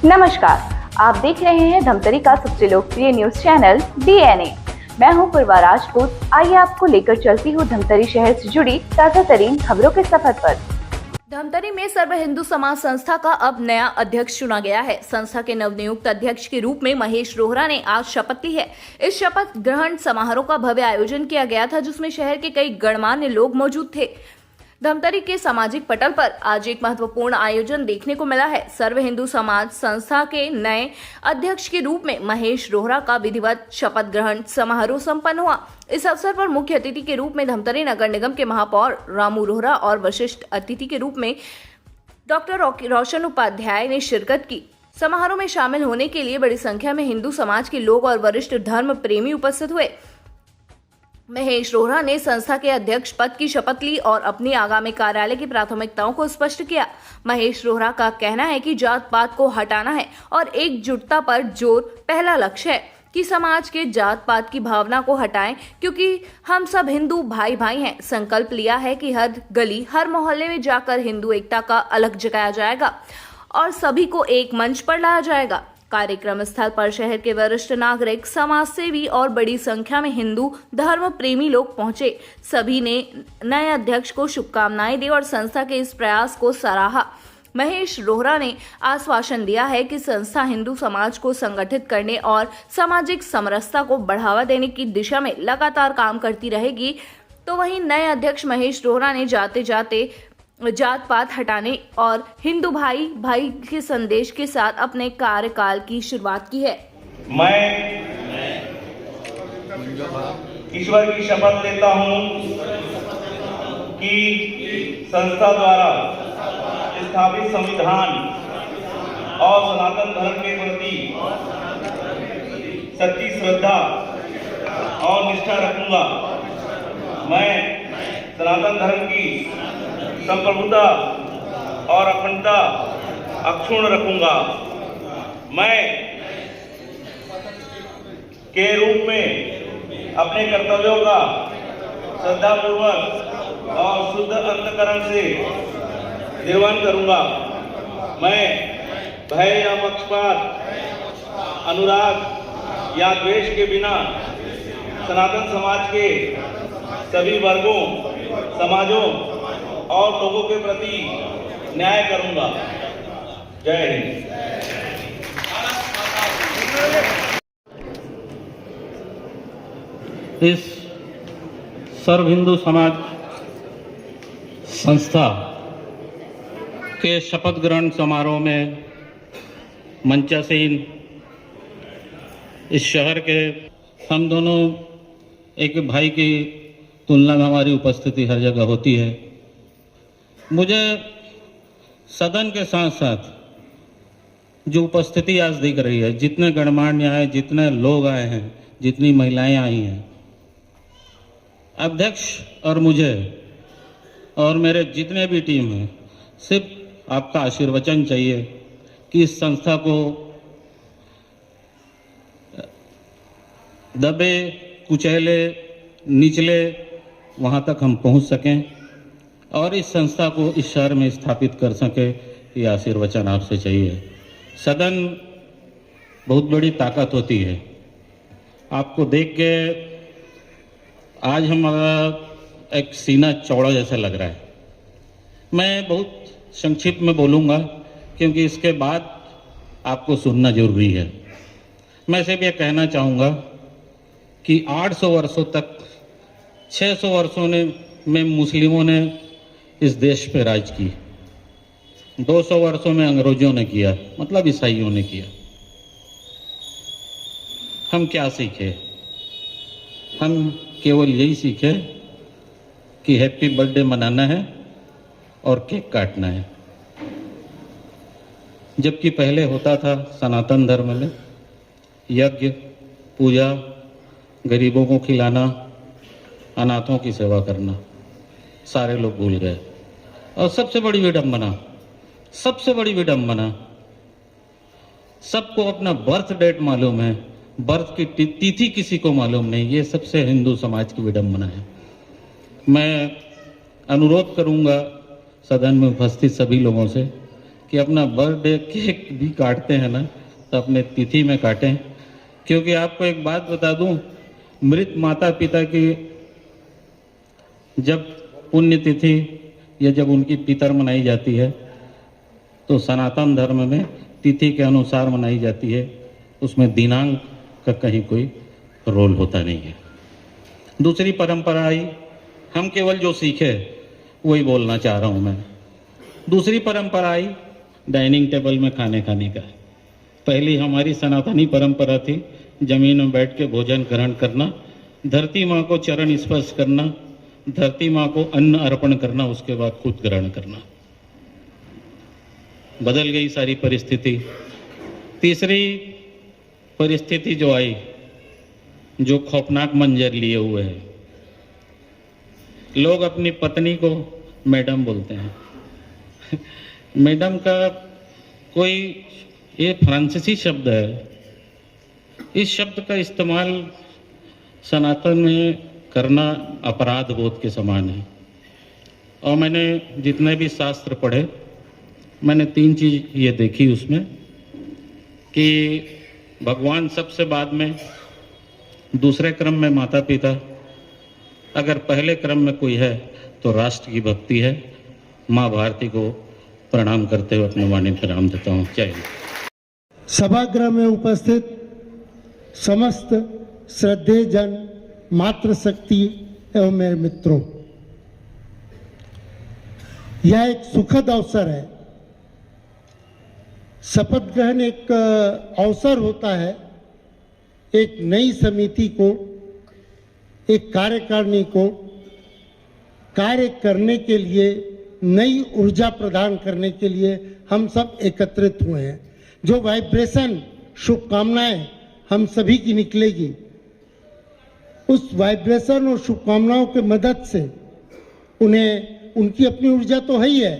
नमस्कार, आप देख रहे हैं धमतरी का सबसे लोकप्रिय न्यूज चैनल DNA। मैं हूं पूर्वा राजपूत। आइए आपको लेकर चलती हूं धमतरी शहर से जुड़ी ताजा तरीन खबरों के सफर पर। धमतरी में सर्व हिंदू समाज संस्था का अब नया अध्यक्ष चुना गया है। संस्था के नवनियुक्त अध्यक्ष के रूप में महेश रोहरा ने आज शपथ ली है। इस शपथ ग्रहण समारोह का भव्य आयोजन किया गया था, जिसमें शहर के कई गणमान्य लोग मौजूद थे। धमतरी के सामाजिक पटल पर आज एक महत्वपूर्ण आयोजन देखने को मिला है। सर्व हिंदू समाज संस्था के नए अध्यक्ष के रूप में महेश रोहरा का विधिवत शपथ ग्रहण समारोह संपन्न हुआ। इस अवसर पर मुख्य अतिथि के रूप में धमतरी नगर निगम के महापौर रामू रोहरा और विशिष्ट अतिथि के रूप में डॉक्टर रोशन उपाध्याय ने शिरकत की। समारोह में शामिल होने के लिए बड़ी संख्या में हिंदू समाज के लोग और वरिष्ठ धर्म प्रेमी उपस्थित हुए। महेश रोहरा ने संस्था के अध्यक्ष पद की शपथ ली और अपनी आगामी कार्यालय की प्राथमिकताओं को स्पष्ट किया। महेश रोहरा का कहना है कि जात पात को हटाना है और एकजुटता पर जोर पहला लक्ष्य है कि समाज के जात पात की भावना को हटाएं, क्योंकि हम सब हिंदू भाई भाई हैं। संकल्प लिया है कि हर गली हर मोहल्ले में जाकर हिंदू एकता का अलग जगाया जाएगा और सभी को एक मंच पर लाया जाएगा। कार्यक्रम स्थल पर शहर के वरिष्ठ नागरिक, समाज सेवी और बड़ी संख्या में हिंदू धर्म प्रेमी लोग पहुंचे। सभी ने नए अध्यक्ष को शुभकामनाएं दी और संस्था के इस प्रयास को सराहा। महेश रोहरा ने आश्वासन दिया है कि संस्था हिंदू समाज को संगठित करने और सामाजिक समरसता को बढ़ावा देने की दिशा में लगातार काम करती रहेगी। तो वहीं नए अध्यक्ष महेश रोहरा ने जाते जाते जात पात हटाने और हिंदू भाई भाई के संदेश के साथ अपने कार्यकाल की शुरुआत की है। मैं ईश्वर की शपथ लेता हूं कि संस्था द्वारा स्थापित संविधान और सनातन धर्म के प्रति सच्ची श्रद्धा और निष्ठा रखूंगा। मैं सनातन धर्म की संप्रभुता और अखंडता अक्षुण्ण रखूंगा। मैं के रूप में अपने कर्तव्यों का श्रद्धापूर्वक और शुद्ध अंतःकरण से निर्वहन करूंगा। मैं भय या पक्षपात, अनुराग या द्वेष के बिना सनातन समाज के सभी वर्गों, समाजों और लोगों के प्रति न्याय करूंगा। जय हिंद। इस सर्व हिंदू समाज संस्था के शपथ ग्रहण समारोह में मंचासीन इस शहर के हम दोनों एक भाई की तुलना में हमारी उपस्थिति हर जगह होती है। मुझे सदन के साथ साथ जो उपस्थिति आज दिख रही है, जितने गणमान्य आए, जितने लोग आए हैं, जितनी महिलाएं आई हैं, अध्यक्ष और मुझे और मेरे जितने भी टीम हैं, सिर्फ आपका आशीर्वचन चाहिए कि इस संस्था को दबे कुचैले निचले वहाँ तक हम पहुँच सकें और इस संस्था को इस शहर में स्थापित कर सके, ये आशीर्वचन आपसे चाहिए। सदन बहुत बड़ी ताकत होती है। आपको देख के आज हमारा एक सीना चौड़ा जैसा लग रहा है। मैं बहुत संक्षिप्त में बोलूँगा क्योंकि इसके बाद आपको सुनना जरूरी है। मैं सिर्फ ये कहना चाहूँगा कि 800 वर्षों तक 600 वर्षों में मुस्लिमों ने इस देश पे राज की, 200 वर्षों में अंग्रेजों ने किया, मतलब ईसाइयों ने किया। हम क्या सीखे? हम केवल यही सीखे कि हैप्पी बर्थडे मनाना है और केक काटना है। जबकि पहले होता था सनातन धर्म में यज्ञ, पूजा, गरीबों को खिलाना, अनाथों की सेवा करना, सारे लोग भूल गए। और सबसे बड़ी विडंबना, सबको अपना बर्थ डेट मालूम है, बर्थ की तिथि किसी को मालूम नहीं। ये सबसे हिंदू समाज की विडंबना है। मैं अनुरोध करूंगा सदन में उपस्थित सभी लोगों से कि अपना बर्थडे केक भी काटते हैं ना तो अपने तिथि में काटें, क्योंकि आपको एक बात बता दूं, मृत माता पिता की जब पुण्यतिथि या जब उनकी पितर मनाई जाती है तो सनातन धर्म में तिथि के अनुसार मनाई जाती है, उसमें दिनांक का कहीं कोई रोल होता नहीं है। दूसरी परंपरा आई, हम केवल जो सीखे वही बोलना चाह रहा हूँ मैं। दूसरी परंपरा आई डाइनिंग टेबल में खाने खाने का। पहली हमारी सनातनी परंपरा थी जमीन में बैठ के भोजन ग्रहण करना, धरती माँ को चरण स्पर्श करना, धरती माँ को अन्न अर्पण करना, उसके बाद खुद ग्रहण करना। बदल गई सारी परिस्थिति। तीसरी परिस्थिति जो आई, जो खौफनाक मंजर लिए हुए है, लोग अपनी पत्नी को मैडम बोलते हैं। मैडम का कोई ये फ्रांसीसी शब्द है, इस शब्द का इस्तेमाल सनातन में करना अपराध बोध के समान है। और मैंने जितने भी शास्त्र पढ़े, मैंने 3 चीज ये देखी उसमें कि भगवान सबसे बाद में, दूसरे क्रम में माता पिता, अगर पहले क्रम में कोई है तो राष्ट्र की भक्ति है। माँ भारती को प्रणाम करते हुए अपने वाणी प्रणाम देता हूँ। जय हिंद। सभागृह में उपस्थित समस्त श्रद्धेय जन, मातृशक्ति एवं मेरे मित्रों, यह एक सुखद अवसर है। शपथ ग्रहण एक अवसर होता है एक नई समिति को, एक कार्यकारिणी को कार्य करने के लिए, नई ऊर्जा प्रदान करने के लिए हम सब एकत्रित हुए हैं। जो वाइब्रेशन, शुभकामनाएं हम सभी की निकलेगी, उस वाइब्रेशन और शुभकामनाओं के मदद से उन्हें, उनकी अपनी ऊर्जा तो है ही है,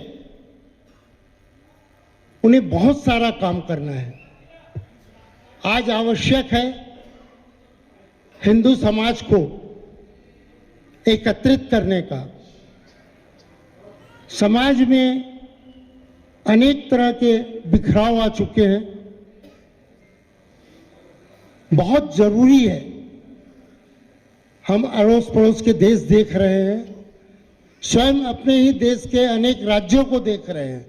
उन्हें बहुत सारा काम करना है। आज आवश्यक है हिंदू समाज को एकत्रित करने का। समाज में अनेक तरह के बिखराव आ चुके हैं। बहुत जरूरी है, हम अड़ोस पड़ोस के देश देख रहे हैं, स्वयं अपने ही देश के अनेक राज्यों को देख रहे हैं।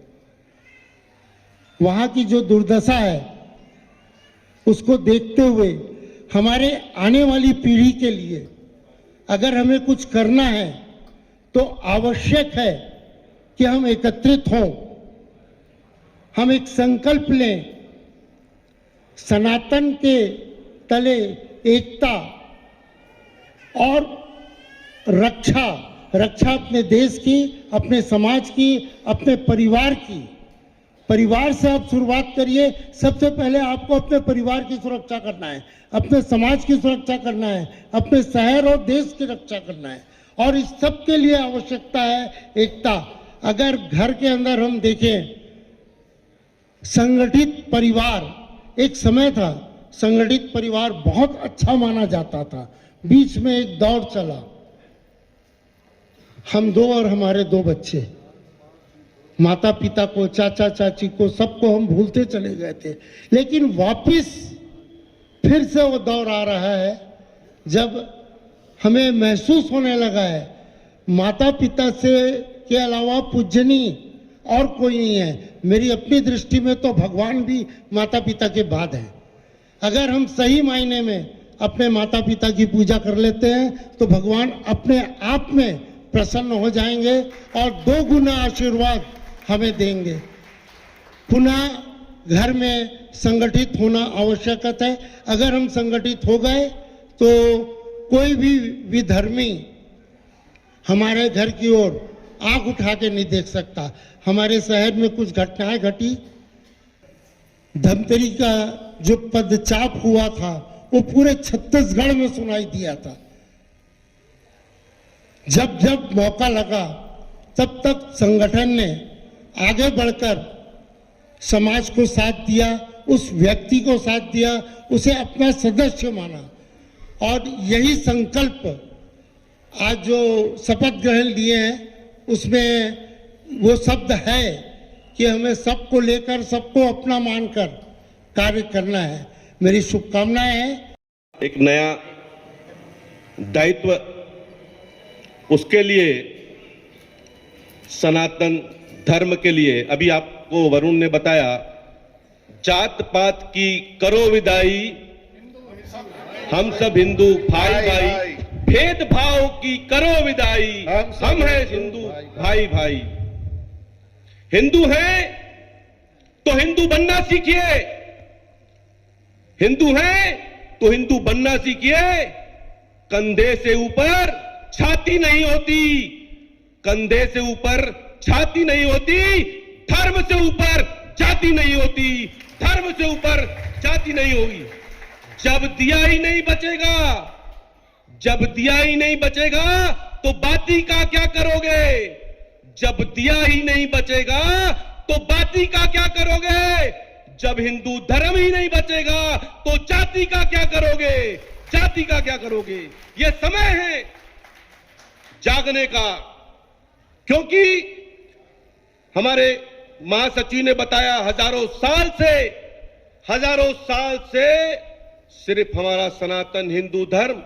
वहां की जो दुर्दशा है उसको देखते हुए हमारे आने वाली पीढ़ी के लिए अगर हमें कुछ करना है तो आवश्यक है कि हम एकत्रित हों, हम एक संकल्प लें, सनातन के तले एकता और रक्षा अपने देश की, अपने समाज की, अपने परिवार की। परिवार से आप शुरुआत करिए। सबसे पहले आपको अपने परिवार की सुरक्षा करना है, अपने समाज की सुरक्षा करना है, अपने शहर और देश की रक्षा करना है, और इस सब के लिए आवश्यकता है एकता। अगर घर के अंदर हम देखें, संगठित परिवार, एक समय था संगठित परिवार बहुत अच्छा माना जाता था। बीच में एक दौर चला, हम 2 और हमारे 2 बच्चे, माता पिता को, चाचा चाची को, सबको हम भूलते चले गए थे। लेकिन वापस फिर से वो दौर आ रहा है जब हमें महसूस होने लगा है माता पिता से के अलावा पूजनीय और कोई नहीं है। मेरी अपनी दृष्टि में तो भगवान भी माता पिता के बाद है। अगर हम सही मायने में अपने माता पिता की पूजा कर लेते हैं तो भगवान अपने आप में प्रसन्न हो जाएंगे और 2 गुना आशीर्वाद हमें देंगे। पुनः घर में संगठित होना आवश्यक है। अगर हम संगठित हो गए तो कोई भी विधर्मी हमारे घर की ओर आंख उठा के नहीं देख सकता। हमारे शहर में कुछ घटनाएं घटी। धमतरी का जो पदचाप हुआ था वो पूरे छत्तीसगढ़ में सुनाई दिया था। जब जब मौका लगा तब तक संगठन ने आगे बढ़कर समाज को साथ दिया, उस व्यक्ति को साथ दिया, उसे अपना सदस्य माना। और यही संकल्प आज जो शपथ ग्रहण लिए हैं उसमें वो शब्द है कि हमें सबको लेकर, सबको अपना मानकर कार्य करना है। मेरी शुभकामनाएं हैं। एक नया दायित्व, उसके लिए सनातन धर्म के लिए अभी आपको वरुण ने बताया, जात पात की करो विदाई, हम सब हिंदू भाई भाई, भेदभाव की करो विदाई, हम हैं हिंदू भाई भाई। हिंदू हैं तो हिंदू बनना सीखिए, हिंदू हैं तो हिंदू बनना सीखिए। कंधे से ऊपर छाती नहीं होती, कंधे से ऊपर छाती नहीं होती, धर्म से ऊपर जाति नहीं होती, धर्म से ऊपर जाति नहीं होगी। जब दिया ही नहीं बचेगा, जब दिया ही नहीं बचेगा तो बाती का क्या करोगे? जब दिया ही नहीं बचेगा तो बाती का क्या करोगे? जब हिंदू धर्म ही नहीं बचेगा तो जाति का क्या करोगे? जाति का क्या करोगे? यह समय है जागने का, क्योंकि हमारे महासचिव ने बताया हजारों साल से सिर्फ हमारा सनातन हिंदू धर्म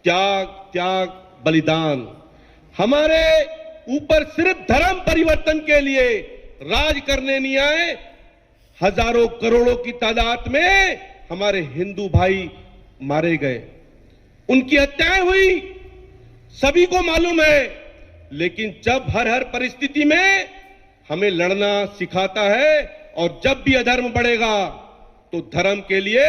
त्याग बलिदान, हमारे ऊपर सिर्फ धर्म परिवर्तन के लिए राज करने नहीं आए। हजारों करोड़ों की तादाद में हमारे हिंदू भाई मारे गए, उनकी हत्याएं हुई, सभी को मालूम है। लेकिन जब हर परिस्थिति में हमें लड़ना सिखाता है, और जब भी अधर्म बढ़ेगा तो धर्म के लिए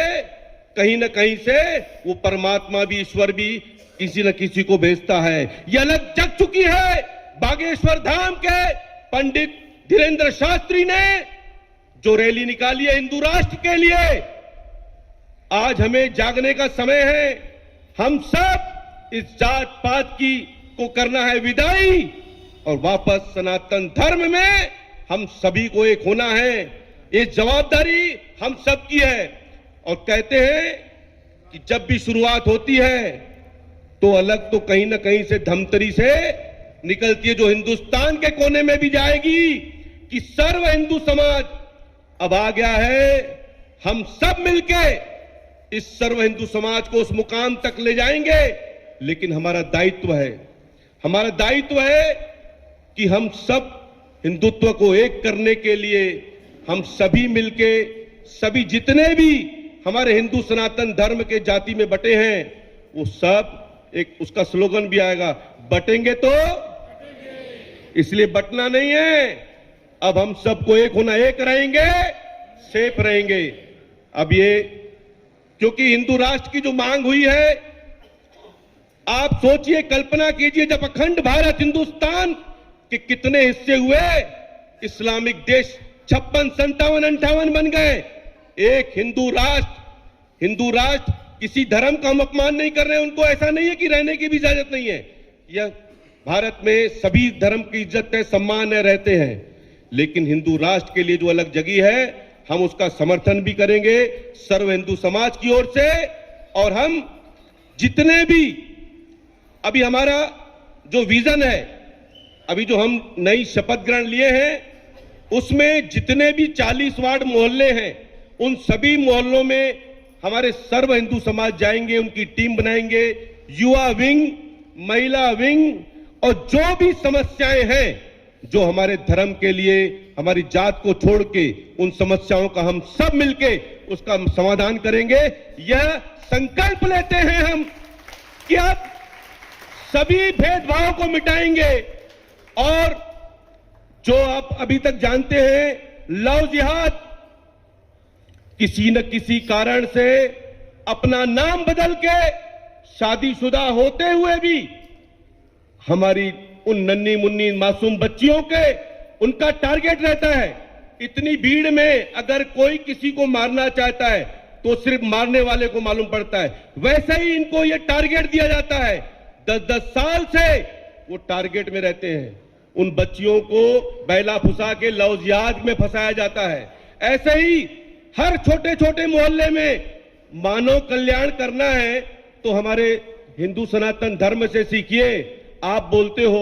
कहीं न कहीं से वो परमात्मा भी, ईश्वर भी किसी न किसी को भेजता है। यह अलग जग चुकी है। बागेश्वर धाम के पंडित धीरेन्द्र शास्त्री ने जो रैली निकाली है हिंदू राष्ट्र के लिए, आज हमें जागने का समय है। हम सब इस जात पात की को करना है विदाई, और वापस सनातन धर्म में हम सभी को एक होना है। ये जवाबदारी हम सब की है। और कहते हैं कि जब भी शुरुआत होती है तो अलग तो कहीं ना कहीं से धमतरी से निकलती है, जो हिंदुस्तान के कोने में भी जाएगी, कि सर्व हिंदू समाज अब आ गया है। हम सब मिलके इस सर्व हिंदू समाज को उस मुकाम तक ले जाएंगे। लेकिन हमारा दायित्व है कि हम सब हिंदुत्व को एक करने के लिए हम सभी मिलके, सभी जितने भी हमारे हिंदू सनातन धर्म के जाति में बटे हैं, वो सब एक, उसका स्लोगन भी आएगा, बटेंगे तो, इसलिए बटना नहीं है। अब हम सबको एक होना, एक रहेंगे, सेफ रहेंगे। अब ये क्योंकि हिंदू राष्ट्र की जो मांग हुई है, आप सोचिए, कल्पना कीजिए, जब अखंड भारत हिंदुस्तान के कितने हिस्से हुए, इस्लामिक देश 56, 57, 58 बन गए। एक हिंदू राष्ट्र किसी धर्म का हम अपमान नहीं कर रहे हैं, उनको ऐसा नहीं है कि रहने की भी इजाजत नहीं है। यह भारत में सभी धर्म की इज्जत है, सम्मान है, रहते हैं। लेकिन हिंदू राष्ट्र के लिए जो अलग जगह है, हम उसका समर्थन भी करेंगे सर्व हिंदू समाज की ओर से। और हम जितने भी, अभी हमारा जो विजन है, अभी जो हम नई शपथ ग्रहण लिए हैं, उसमें जितने भी 40 वार्ड मोहल्ले हैं, उन सभी मोहल्लों में हमारे सर्व हिंदू समाज जाएंगे, उनकी टीम बनाएंगे, युवा विंग, महिला विंग, और जो भी समस्याएं हैं जो हमारे धर्म के लिए, हमारी जात को छोड़ के, उन समस्याओं का हम सब मिलके उसका समाधान करेंगे। यह संकल्प लेते हैं हम कि अब सभी भेदभाव को मिटाएंगे। और जो आप अभी तक जानते हैं, लव जिहाद, किसी न किसी कारण से अपना नाम बदल के शादीशुदा होते हुए भी हमारी उन नन्ही मुन्नी मासूम बच्चियों के, उनका टारगेट रहता है। इतनी भीड़ में अगर कोई किसी को मारना चाहता है तो सिर्फ मारने वाले को मालूम पड़ता है। वैसे ही इनको ये टारगेट दिया जाता है। 10-10 साल से वो टारगेट में रहते हैं। उन बच्चियों को बैला फुसा के लव जिहाद में फंसाया जाता है। ऐसे ही हर छोटे छोटे मोहल्ले में मानव कल्याण करना है तो हमारे हिंदू सनातन धर्म से सीखिए। आप बोलते हो,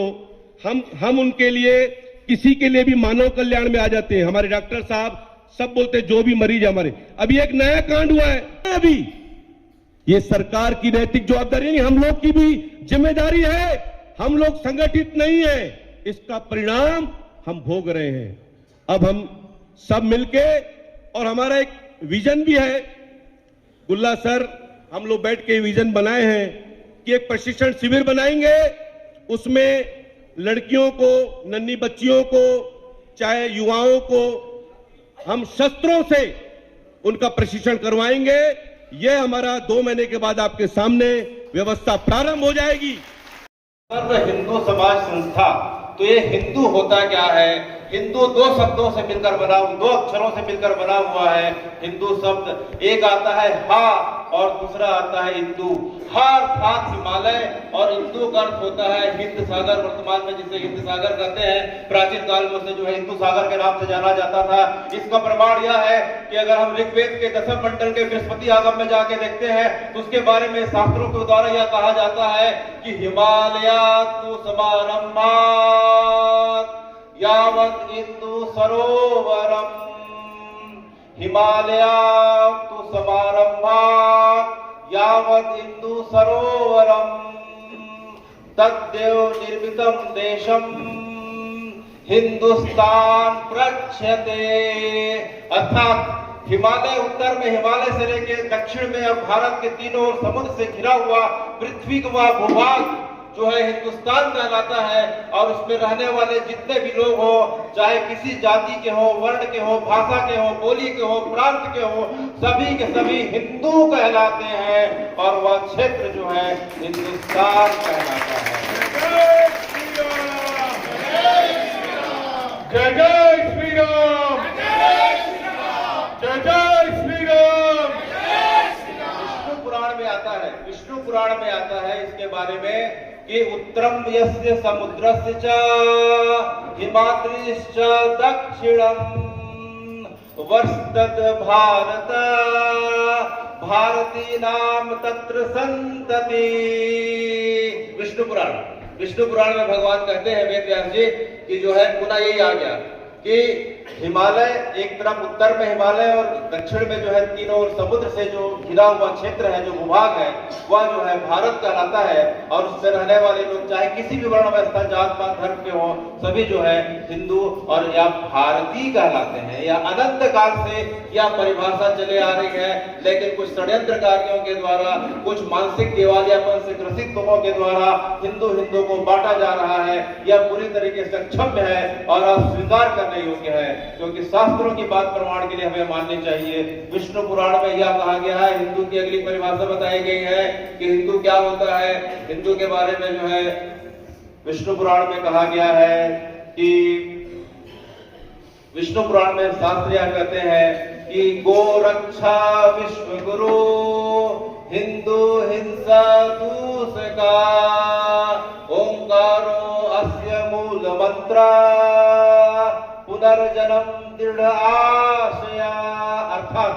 हम उनके लिए किसी के लिए भी मानव कल्याण में आ जाते हैं। हमारे डॉक्टर साहब सब बोलते हैं जो भी मरीज है हमारे। अभी एक नया कांड हुआ है, अभी ये सरकार की नैतिक जवाबदारी नहीं, हम लोग की भी जिम्मेदारी है। हम लोग संगठित नहीं है, इसका परिणाम हम भोग रहे हैं। अब हम सब मिलके, और हमारा एक विजन भी है, गुल्ला सर हम लोग बैठ के विजन बनाए हैं कि एक प्रशिक्षण शिविर बनाएंगे, उसमें लड़कियों को, नन्ही बच्चियों को, चाहे युवाओं को हम शस्त्रों से उनका प्रशिक्षण करवाएंगे। यह हमारा 2 महीने के बाद आपके सामने व्यवस्था प्रारंभ हो जाएगी। सर्व हिंदू समाज संस्था, तो ये हिंदू होता क्या है? हिंदू 2 शब्दों से मिलकर बना, 2 अक्षरों से मिलकर बना हुआ है हिंदू शब्द। एक आता है हा और दूसरा आता है इंदु। हा अर्थात हिमालय और इंदु का अर्थ होता है हिंद सागर, वर्तमान में जिसे हिंद सागर कहते हैं। प्राचीन काल में उसे जो है हिंदू सागर के नाम से जाना जाता था। इसका प्रमाण यह है कि अगर हम ऋग्वेद के 10वें मंडल के बृहस्पति आगम में जाके देखते हैं तो उसके बारे में शास्त्रों के द्वारा यह कहा जाता है कि हिमालयात् तु समारम्भात् यावत् इंदु सरोवरम, हिमालयात् तु समारम्भात् यावत् इंदु सरोवरम तद्देव निर्मितम देशम हिंदुस्तान प्रक्षते। अर्थात हिमालय उत्तर में, हिमालय से लेकर दक्षिण में और भारत के तीनों ओर समुद्र से घिरा हुआ पृथ्वी का भूभाग जो है हिंदुस्तान कहलाता है। और उसमें रहने वाले जितने भी लोग हो, चाहे किसी जाति के हो, वर्ण के हो, भाषा के हो, बोली के हो, प्रांत के हो, सभी के सभी हिंदू कहलाते हैं और वह क्षेत्र जो है हिंदुस्तान कहलाता है। जय श्री राम, जय जय श्री राम, जय जय श्री राम। विष्णु पुराण में आता है, विष्णु पुराण में आता है इसके बारे में कि उत्तरम यस्य समुद्रस्य च हिमाद्रिश्च दक्षिणम वर्षतद भारत भारती नाम तत्र संतति। विष्णु पुराण, विष्णु पुराण में भगवान कहते हैं वेद व्यास जी कि जो है पुनः यही आ गया कि हिमालय एक तरफ उत्तर में हिमालय और दक्षिण में जो है तीनों ओर समुद्र से जो घिरा हुआ क्षेत्र है, जो भूभाग है, वह जो है भारत कहलाता है। और उससे रहने वाले लोग चाहे किसी भी वर्ण अवस्था, जात पात, धर्म के हो, सभी जो है हिंदू और या भारतीय कहलाते हैं। या अनंत काल से यह परिभाषा चले आ रही है, लेकिन कुछ षड्यंत्रकारियों के द्वारा, कुछ मानसिक दिवालियापन से ग्रसित लोगों के द्वारा हिंदू को बांटा जा रहा है। यह पूरी तरीके से अक्षम्य है और अस्वीकार करने योग्य है, क्योंकि शास्त्रों की बात प्रमाण के लिए हमें माननी चाहिए। विष्णु पुराण में यह कहा गया है, हिंदू की अगली परिभाषा बताई गई है कि हिंदू क्या होता है। हिंदू के बारे में जो है विष्णु पुराण में कहा गया है कि विष्णु पुराण में शास्त्र यह कहते हैं कि गो रक्षा विश्व गुरु हिंदू हिंसा दूसका ओंकारो अस्य मूल मंत्र पुनर्जन्म दृढ़ आशया। अर्थात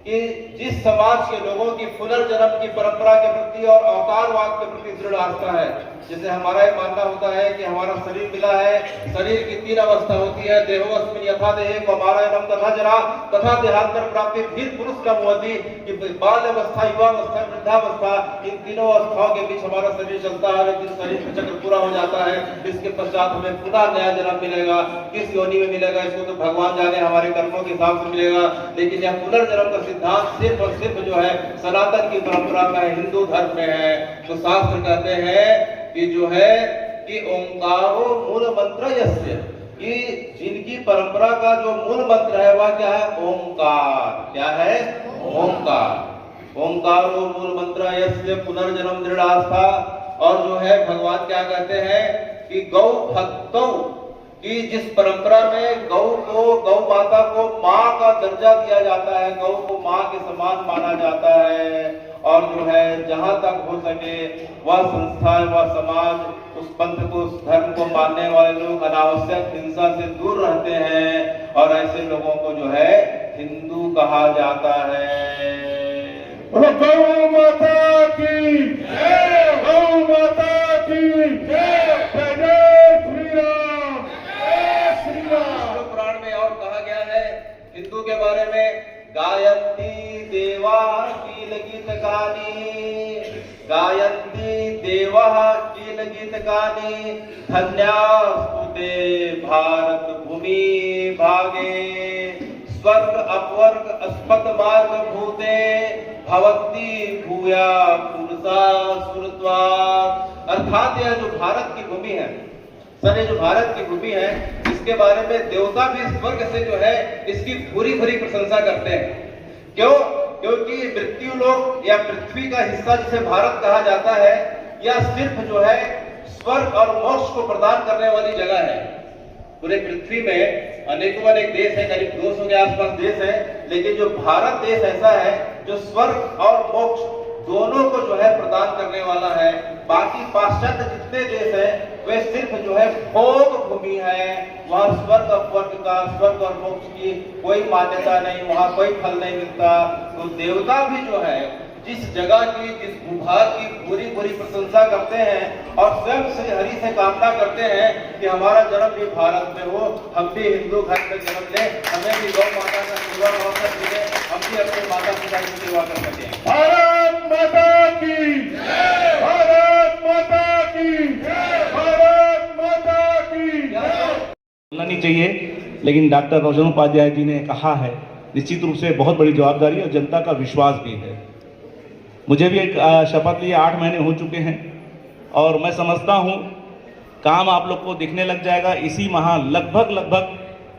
कि जिस समाज के लोगों की पुनर्जन्म की परंपरा के प्रति और अवतारवाद के प्रति दृढ़ आस्था है, जैसे हमारा एक मानना होता है कि हमारा शरीर मिला है, शरीर की 3 अवस्था होती है, देहोस्मिन् यथा देहे कौमारयम् तथा जरा तथा देहांतर प्राप्ति धीर पुरुष का होती कि बाल अवस्था, युवा अवस्था, वृद्धावस्था, इन तीनों अवस्थाओं के बीच हमारा शरीर चलता है। एक दिन शरीर का चक्र पूरा हो जाता है, इसके पश्चात हमें पुनः नया जन्म मिलेगा। किस योनि में मिलेगा इसको तो भगवान जाने, हमारे कर्मों के हिसाब से मिलेगा। लेकिन यह पुनर्जन्म का सिद्धांत सिर्फ और सिर्फ जो है सनातन की परंपरा का है, हिंदू धर्म में है। तो शास्त्र कहते हैं कि जो है कि ओंकारो मूल मंत्र यस्य, कि जिनकी परंपरा का जो मूल मंत्र है वह क्या है? ओंकार। क्या है? ओंकार। ओंकारो मूल मंत्र यस्य पुनर्जन्म दृढ़ आस्था। और जो है भगवान क्या कहते हैं कि गौ भक्तौ, कि जिस परंपरा में गौ को, गौ माता को माँ का दर्जा दिया जाता है, गौ को माँ के समान माना जाता है। और जो है जहां तक हो सके वह संस्था, वह समाज, उस पंथ को, उस धर्म को मानने वाले लोग अनावश्यक हिंसा से दूर रहते हैं और ऐसे लोगों को जो है हिंदू कहा जाता है। गौ माता की जय, गौ माता की जय, जय श्री राम। गायन्ति देवा कीलगीतकानि, गायन्ति देवः कीलगीतकानि, धन्यास्तुते भारत भूमि भागे, स्वर्ग अपवर्ग अस्पद मार्ग भूते, भवती भूया पुरुषा सुरत्वात्। अर्थात यह जो भारत की भूमि है, सर ये जो भारत की भूमि है, इसके बारे में देवता भी स्वर्ग से जो है इसकी पूरी भरी प्रशंसा करते हैं। क्यों? क्योंकि मृत्यु लोक या पृथ्वी का हिस्सा जिसे भारत कहा जाता है, यह सिर्फ जो है स्वर्ग और मोक्ष को प्रदान करने वाली जगह है। पूरे पृथ्वी में अनेकों अनेक देश है, करीब 200 के आसपास देश है, लेकिन जो भारत देश ऐसा है जो स्वर्ग और मोक्ष दोनों को जो है प्रदान करने वाला है। बाकी पाश्चात्य जितने देश हैं वे सिर्फ जो है भोग भूमि है, वहां स्वर्ग अपवर्ग का, स्वर्ग और मोक्ष की कोई मान्यता नहीं, वहां कोई फल नहीं मिलता। तो देवता भी जो है जिस जगह की, जिस भूभाग की पूरी पूरी प्रशंसा करते हैं और स्वयं श्री हरि से कामना करते हैं कि हमारा जन्म भी भारत में हो, हम भी हिंदू घर में जन्म लें, हमें भी गौ माता का सेवा अवसर मिले, हम भी अपने माता पिता की सेवा कर सकें। भारत माता की, भारत माता की, भारत माता की। बोलना नहीं चाहिए, लेकिन डॉक्टर रोशन उपाध्याय जी ने कहा है, निश्चित रूप से बहुत बड़ी जवाबदारी और जनता का विश्वास भी है। मुझे भी एक शपथ लिए 8 महीने हो चुके हैं और मैं समझता हूँ काम आप लोग को दिखने लग जाएगा। इसी माह लगभग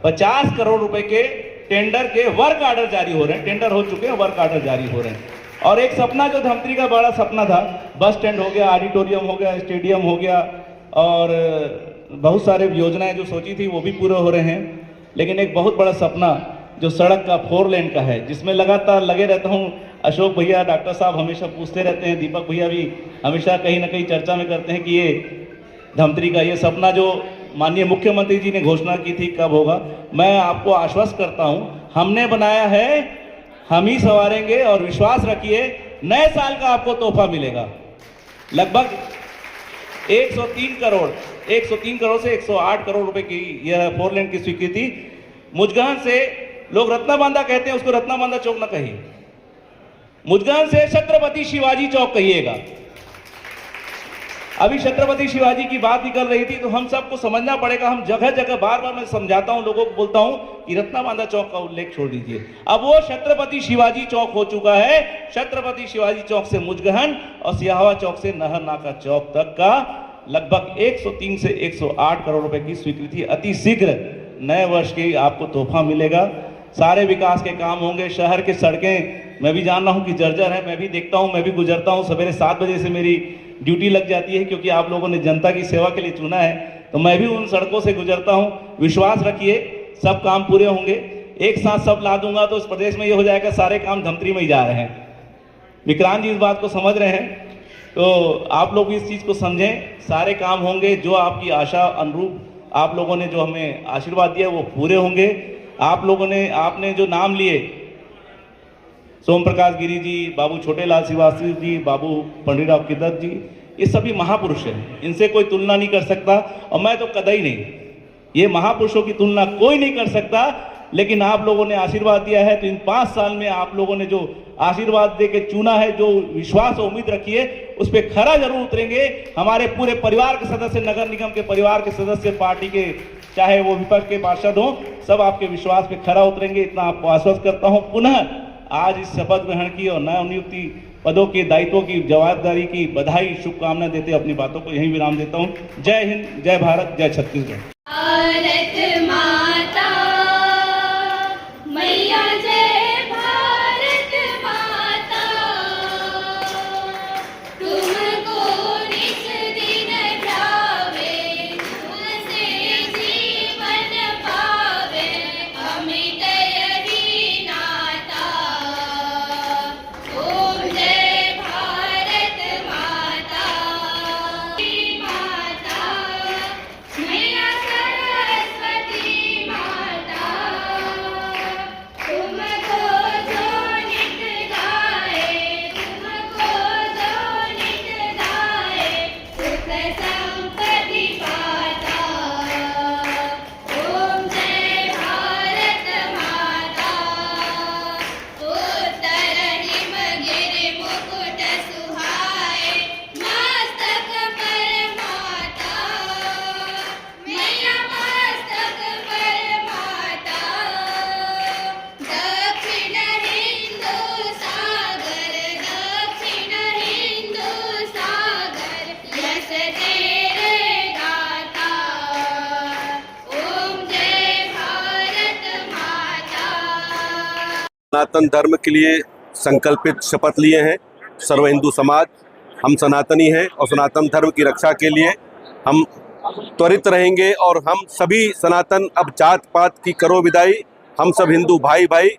50 करोड़ रुपए के टेंडर के वर्क आर्डर जारी हो रहे हैं, टेंडर हो चुके हैं, वर्क आर्डर जारी हो रहे हैं। और एक सपना जो धमतरी का बड़ा सपना था, बस स्टैंड हो गया, ऑडिटोरियम हो गया, स्टेडियम हो गया और बहुत सारे योजनाएं जो सोची थी वो भी पूरे हो रहे हैं। लेकिन एक बहुत बड़ा सपना जो सड़क का 4 लेन का है, जिसमें लगातार लगे रहता हूँ। अशोक भैया, डॉक्टर साहब हमेशा पूछते रहते हैं, दीपक भैया भी हमेशा कहीं ना कहीं चर्चा में करते हैं कि ये धमतरी का ये सपना जो माननीय मुख्यमंत्री जी ने घोषणा की थी कब होगा। मैं आपको आश्वस्त करता हूँ, हमने बनाया है, हम ही संवारेंगे और विश्वास रखिए नए साल का आपको तोहफा मिलेगा। लगभग 103 करोड़ से 108 करोड़ रुपए की यह 4 लेन की स्वीकृति। मुजगहन से लोग रत्ना बांधा कहते हैं, उसको रत्ना बांधा चौक ना कहिए, मुजगहन से छत्रपति शिवाजी चौक कहिएगा। अभी छत्रपति शिवाजी की बात निकल रही थी तो हम सबको समझना पड़ेगा। हम जगह जगह बार बार मैं समझाता हूं, लोगों को बोलता हूं कि रत्ना बांधा चौक का उल्लेख छोड़ दीजिए। अब वो छत्रपति शिवाजी चौक हो चुका है। छत्रपति शिवाजी चौक से मुजगहन और सियाहवा चौक से नहर नाका चौक तक का लगभग 103 से 108 करोड़ रुपए की स्वीकृति अति शीघ्र नए वर्ष की आपको तोहफा मिलेगा। सारे विकास के काम होंगे। शहर के सड़कें मैं भी जान रहा हूं कि जर्जर है, मैं भी देखता हूं, मैं भी गुजरता हूं। सवेरे 7 बजे से मेरी ड्यूटी लग जाती है, क्योंकि आप लोगों ने जनता की सेवा के लिए चुना है, तो मैं भी उन सड़कों से गुजरता हूं। विश्वास रखिए सब काम पूरे होंगे। एक साथ सब ला दूंगा तो इस प्रदेश में ये हो जाएगा सारे काम धमतरी में ही जा रहे हैं। विक्रांत जी इस बात को समझ रहे हैं, तो आप लोग भी इस चीज़ को समझें। सारे काम होंगे, जो आपकी आशा अनुरूप आप लोगों ने जो हमें आशीर्वाद दिया वो पूरे होंगे। आप लोगों ने, आपने जो नाम लिए, सोम प्रकाश गिरी जी, बाबू छोटेलाल श्रीवास्तव जी, बाबू पंडितराव किदत जी, ये सभी महापुरुष हैं, इनसे कोई तुलना नहीं कर सकता। और मैं तो कतई नहीं, ये महापुरुषों की तुलना कोई नहीं कर सकता। लेकिन आप लोगों ने आशीर्वाद दिया है, तो इन 5 साल में आप लोगों ने जो आशीर्वाद दे के चुना है, जो विश्वास और उम्मीद रखी है, उस पर खरा जरूर उतरेंगे। हमारे पूरे परिवार के सदस्य, नगर निगम के परिवार के सदस्य, पार्टी के चाहे वो विपक्ष के पार्षद हों, सब आपके विश्वास पे खरा उतरेंगे, इतना आपको आश्वस्त करता हूं। पुनः आज इस शपथ ग्रहण की और नवनियुक्ति पदों के दायित्वों की जवाबदारी की बधाई, शुभकामना देते अपनी बातों को यहीं विराम देता हूं। जय हिंद, जय भारत, जय छत्तीसगढ़। भारत माता मैया जय, भारत माता तुमको निज दिन ध्यावे, तुमसे जीवन पावे, अमित यही नाता। ओम जय भारत माता, माता मैया सरस्वती सनातन धर्म के लिए संकल्पित शपथ लिए हैं। सर्व हिंदू समाज हम सनातनी हैं और सनातन धर्म की रक्षा के लिए हम त्वरित रहेंगे और हम सभी सनातन अब जात पात की करो विदाई, हम सब हिंदू भाई भाई,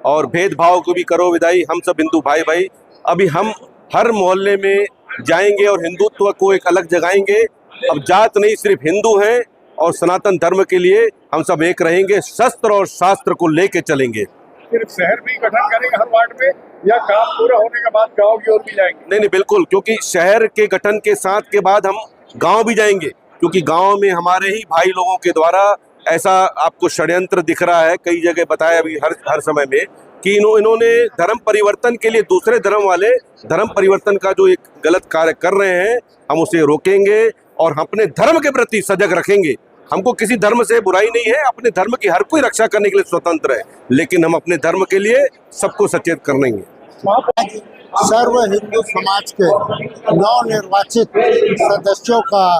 और भेदभाव को भी करो विदाई, हम सब हिंदू भाई भाई। अभी हम हर मोहल्ले में जाएंगे और हिंदुत्व को एक अलग जगाएंगे। अब जात नहीं, सिर्फ हिंदू हैं और सनातन धर्म के लिए हम सब एक रहेंगे, शस्त्र और शास्त्र को लेके चलेंगे। सिर्फ शहर भी गठन करेंगे हर वार्ड में, या काम पूरा होने के बाद गांव की ओर भी जाएंगे? नहीं, बिल्कुल, क्योंकि शहर के गठन के साथ के बाद हम गांव भी जाएंगे, क्योंकि गांव में हमारे ही भाई लोगों के द्वारा ऐसा आपको षड्यंत्र दिख रहा है, कई जगह बताया अभी हर समय में, कि इन्होंने धर्म परिवर्तन के लिए दूसरे धर्म वाले धर्म परिवर्तन का जो एक गलत कार्य कर रहे हैं, हम उसे रोकेंगे और हम अपने धर्म के प्रति सजग रखेंगे। हमको किसी धर्म से बुराई नहीं है, अपने धर्म की हर कोई रक्षा करने के लिए स्वतंत्र है, लेकिन हम अपने धर्म के लिए सबको सचेत करेंगे। सर्व हिंदू समाज के नवनिर्वाचित सदस्यों का,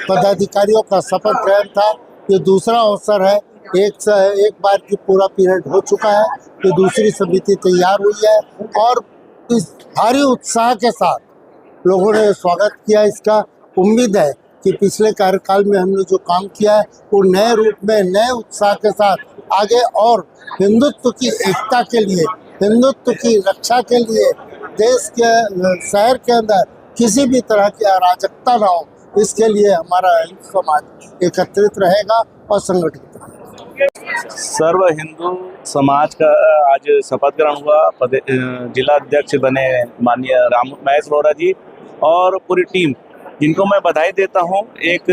पदाधिकारियों का शपथ ग्रहण था। ये दूसरा अवसर है, एक बार की पूरा पीरियड हो चुका है, ये दूसरी समिति तैयार हुई है और इस भारी उत्साह के साथ लोगों ने स्वागत किया इसका। उम्मीद है कि पिछले कार्यकाल में हमने जो काम किया है वो नए रूप में, नए उत्साह के साथ आगे और हिंदुत्व की एकता के लिए, हिंदुत्व की रक्षा के लिए, देश के शहर के अंदर किसी भी तरह की अराजकता ना हो, इसके लिए हमारा हिंदू समाज एकत्रित रहेगा और संगठित रहेगा। सर्व हिंदू समाज का आज शपथ ग्रहण हुआ। जिला अध्यक्ष बने माननीय राम महेश रोहरा जी और पूरी टीम, जिनको मैं बधाई देता हूं। एक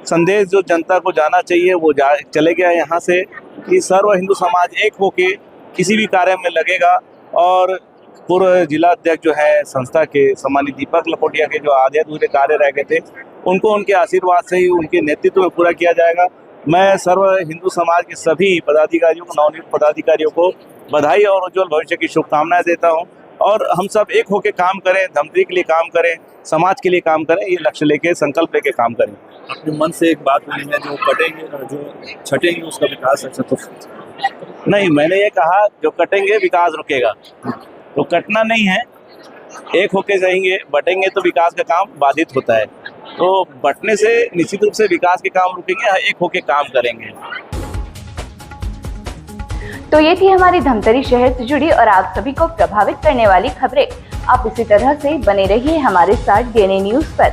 संदेश जो जनता को जाना चाहिए वो चले गया यहाँ से, कि सर्व हिंदू समाज एक होके किसी भी कार्य में लगेगा। और पूर्व जिला अध्यक्ष जो है संस्था के सम्मानित दीपक लपोटिया के जो आधे अधूरे कार्य रह गए थे, उनको उनके आशीर्वाद से ही उनके नेतृत्व में पूरा किया जाएगा। मैं सर्व हिंदू समाज के सभी पदाधिकारियों को, नवनियुक्त पदाधिकारियों को बधाई और उज्जवल भविष्य की शुभकामनाएं देता हूं। और हम सब एक होकर काम करें, धमतरी के लिए काम करें, समाज के लिए काम करें, ये लक्ष्य लेके, संकल्प लेके काम करें। अपने मन से एक बात बोली है, जो कटेंगे और जो छटेंगे उसका विकास है तो नहीं, मैंने ये कहा जो कटेंगे विकास रुकेगा, तो कटना नहीं है, एक होके जाएंगे। बटेंगे तो विकास का काम बाधित होता है, तो बटने से निश्चित रूप से विकास के काम रुकेंगे, एक होके काम करेंगे। तो ये थी हमारी धमतरी शहर से जुड़ी और आप सभी को प्रभावित करने वाली खबरें। आप इसी तरह से बने रहिए हमारे साथ डीएनए न्यूज पर।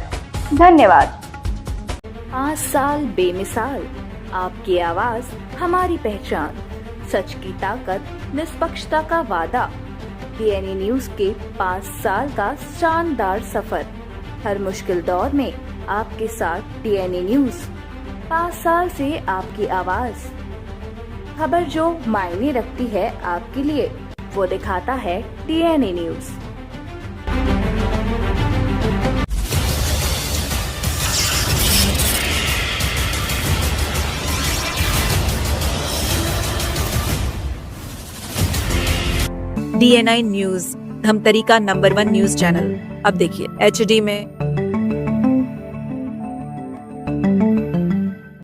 धन्यवाद। 5 साल बेमिसाल, आपकी आवाज हमारी पहचान, सच की ताकत, निष्पक्षता का वादा। डीएनए न्यूज के 5 साल का शानदार सफर, हर मुश्किल दौर में आपके साथ डीएनए न्यूज। 5 साल से आपकी आवाज, खबर जो मायने रखती है आपके लिए, वो दिखाता है DNA news. DNI news, Dhamtari का नंबर 1 न्यूज चैनल। अब देखिए HD में,